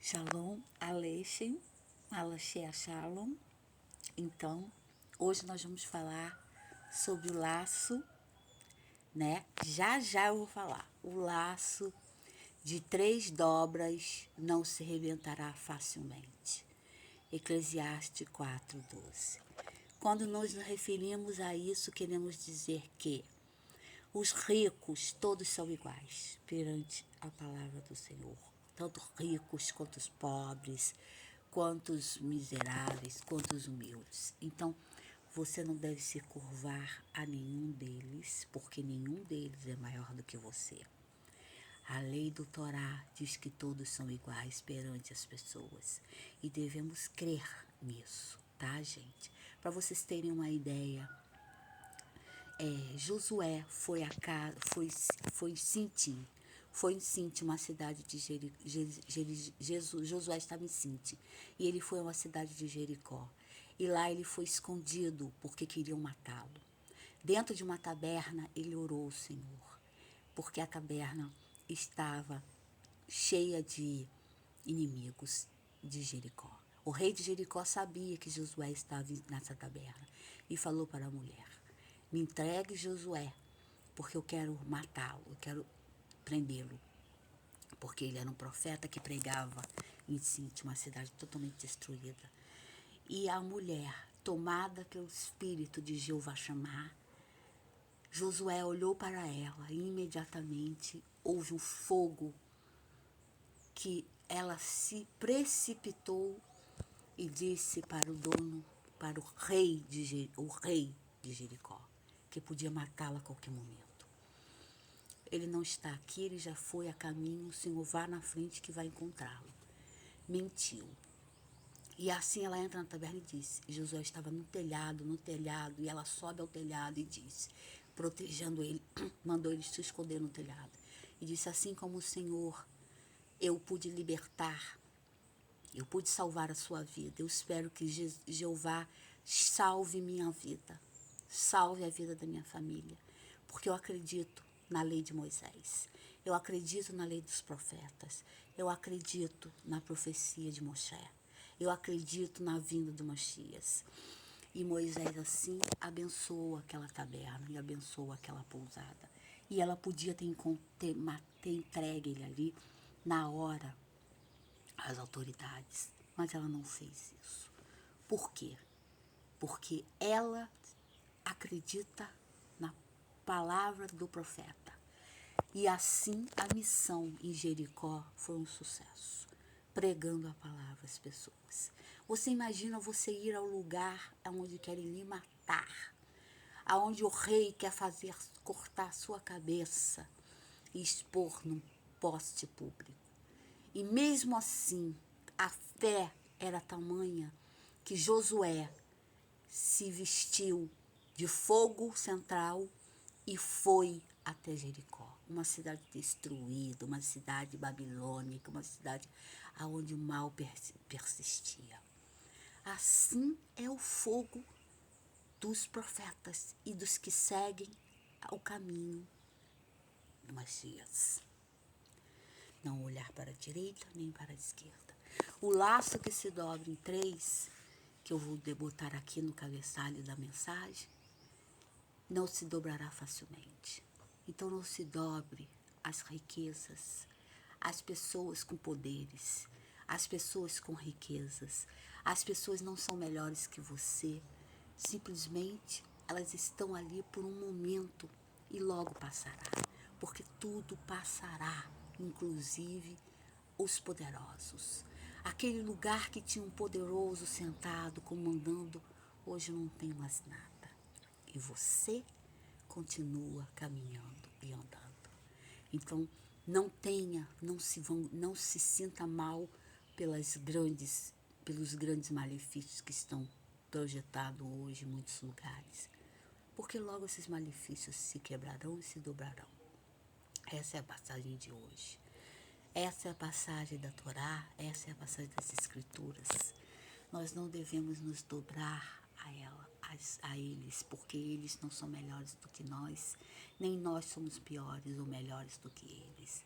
Shalom Aleichem, Alashea Shalom. Então, hoje nós vamos falar sobre o laço, né? Já eu vou falar. O laço de 3 dobras não se rebentará facilmente. Eclesiastes 4:12. Quando nos referimos a isso, queremos dizer que os ricos todos são iguais perante a palavra do Senhor. Tanto ricos quanto os pobres, quanto os miseráveis, quanto os humildes. Então, você não deve se curvar a nenhum deles, porque nenhum deles é maior do que você. A lei do Torá diz que todos são iguais perante as pessoas e devemos crer nisso, tá, gente? Para vocês terem uma ideia, Josué foi em Sintim. Foi em Sintim, uma cidade de Josué estava em Sintim. E ele foi a uma cidade de Jericó. E lá ele foi escondido porque queriam matá-lo. Dentro de uma taberna, ele orou ao Senhor, porque a taberna estava cheia de inimigos de Jericó. O rei de Jericó sabia que Josué estava nessa taberna e falou para a mulher: me entregue Josué, porque eu quero matá-lo, eu quero prendê-lo. Porque ele era um profeta que pregava em Sinti, uma cidade totalmente destruída. E a mulher, tomada pelo espírito de Jeová chamar, Josué olhou para ela e imediatamente houve um fogo que ela se precipitou e disse para o dono, para o rei de Jericó, que podia matá-la a qualquer momento: ele não está aqui, ele já foi a caminho, o Senhor vá na frente que vai encontrá-lo. Mentiu. E assim ela entra na taberna e diz, Josué estava no telhado, e ela sobe ao telhado e diz, protegendo ele, mandou ele se esconder no telhado. E disse: assim como o Senhor, eu pude libertar, eu pude salvar a sua vida, eu espero que Jeová salve minha vida, salve a vida da minha família, porque eu acredito na lei de Moisés, eu acredito na lei dos profetas, eu acredito na profecia de Moshe, eu acredito na vinda do Messias. E Moisés assim abençoou aquela taberna e abençoou aquela pousada. E ela podia ter entregue ele ali na hora às autoridades, mas ela não fez isso. Por quê? Porque ela acredita na palavra do profeta. E assim a missão em Jericó foi um sucesso, pregando a palavra às pessoas. Você imagina você ir ao lugar onde querem lhe matar, aonde o rei quer fazer cortar sua cabeça e expor num poste público. E mesmo assim, a fé era tamanha que Josué se vestiu de fogo central e foi até Jericó, uma cidade destruída, uma cidade babilônica, uma cidade onde o mal persistia. Assim é o fogo dos profetas e dos que seguem o caminho do Messias. Não olhar para a direita nem para a esquerda. O laço que se dobra em 3, que eu vou botar aqui no cabeçalho da mensagem, não se dobrará facilmente. Então não se dobre as riquezas, as pessoas com poderes, as pessoas com riquezas. As pessoas não são melhores que você, simplesmente elas estão ali por um momento e logo passará, porque tudo passará, inclusive os poderosos. Aquele lugar que tinha um poderoso sentado, comandando, hoje não tem mais nada. E você continua caminhando e andando. Então, não se sinta mal pelos grandes malefícios que estão projetados hoje em muitos lugares. Porque logo esses malefícios se quebrarão e se dobrarão. Essa é a passagem de hoje. Essa é a passagem da Torá, essa é a passagem das Escrituras. Nós não devemos nos dobrar a eles, porque eles não são melhores do que nós, nem nós somos piores ou melhores do que eles.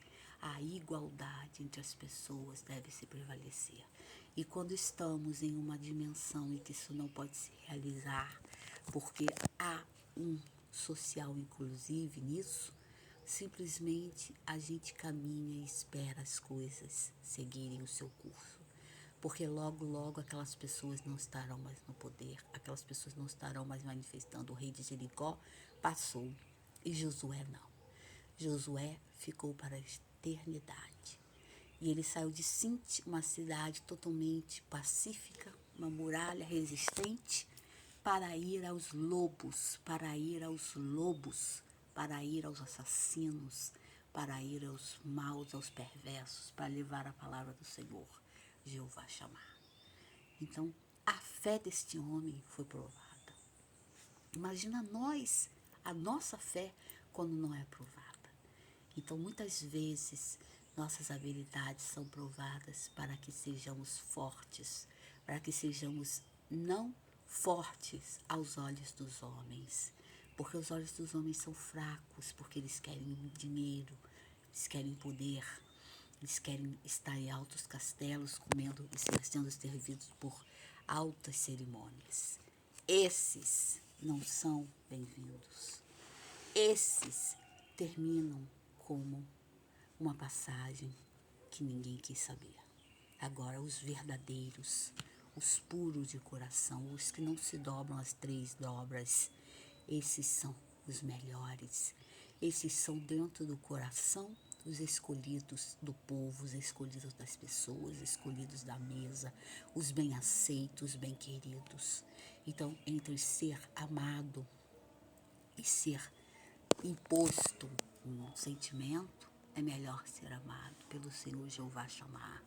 a igualdade entre as pessoas deve se prevalecer. E quando estamos em uma dimensão em que isso não pode se realizar, porque há um social inclusive nisso, simplesmente a gente caminha e espera as coisas seguirem o seu curso. Porque logo, logo aquelas pessoas não estarão mais no poder, aquelas pessoas não estarão mais manifestando. O rei de Jericó passou e Josué não. Josué ficou para a eternidade. E ele saiu de Sinte, uma cidade totalmente pacífica, uma muralha resistente, para ir aos lobos, para ir aos lobos, para ir aos assassinos, para ir aos maus, aos perversos, para levar a palavra do Senhor, Jeová chamar. Então, a fé deste homem foi provada. Imagina nós, a nossa fé, quando não é provada. Então, muitas vezes, nossas habilidades são provadas para que sejamos fortes, para que sejamos não fortes aos olhos dos homens, porque os olhos dos homens são fracos, porque eles querem dinheiro, eles querem poder, eles querem estar em altos castelos, comendo e sendo servidos por altas cerimônias. Esses não são bem-vindos. Esses terminam como uma passagem que ninguém quis saber. Agora, os verdadeiros, os puros de coração, os que não se dobram às 3 dobras, esses são os melhores. Esses são dentro do coração os escolhidos do povo, os escolhidos das pessoas, escolhidos da mesa, os bem aceitos, os bem queridos. Então, entre ser amado e ser imposto um sentimento, é melhor ser amado pelo Senhor Jeová chamar,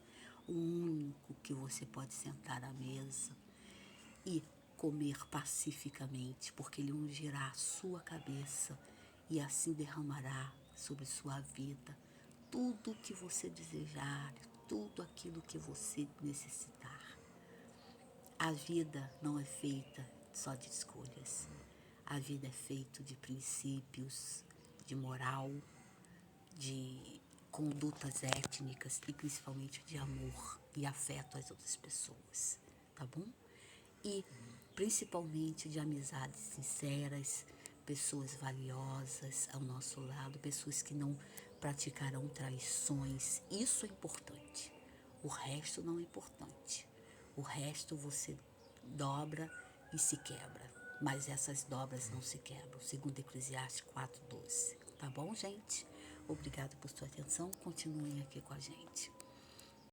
o único que você pode sentar à mesa e comer pacificamente, porque ele ungirá a sua cabeça e assim derramará sobre sua vida tudo o que você desejar, tudo aquilo que você necessitar. A vida não é feita só de escolhas. A vida é feita de princípios, de moral, de condutas étnicas e principalmente de amor e afeto às outras pessoas, tá bom? E principalmente de amizades sinceras, pessoas valiosas ao nosso lado, pessoas que não praticarão traições. Isso é importante. O resto não é importante. O resto você dobra e se quebra. Mas essas dobras não se quebram, segundo Eclesiastes 4:12. Tá bom, gente? Obrigada por sua atenção. Continuem aqui com a gente.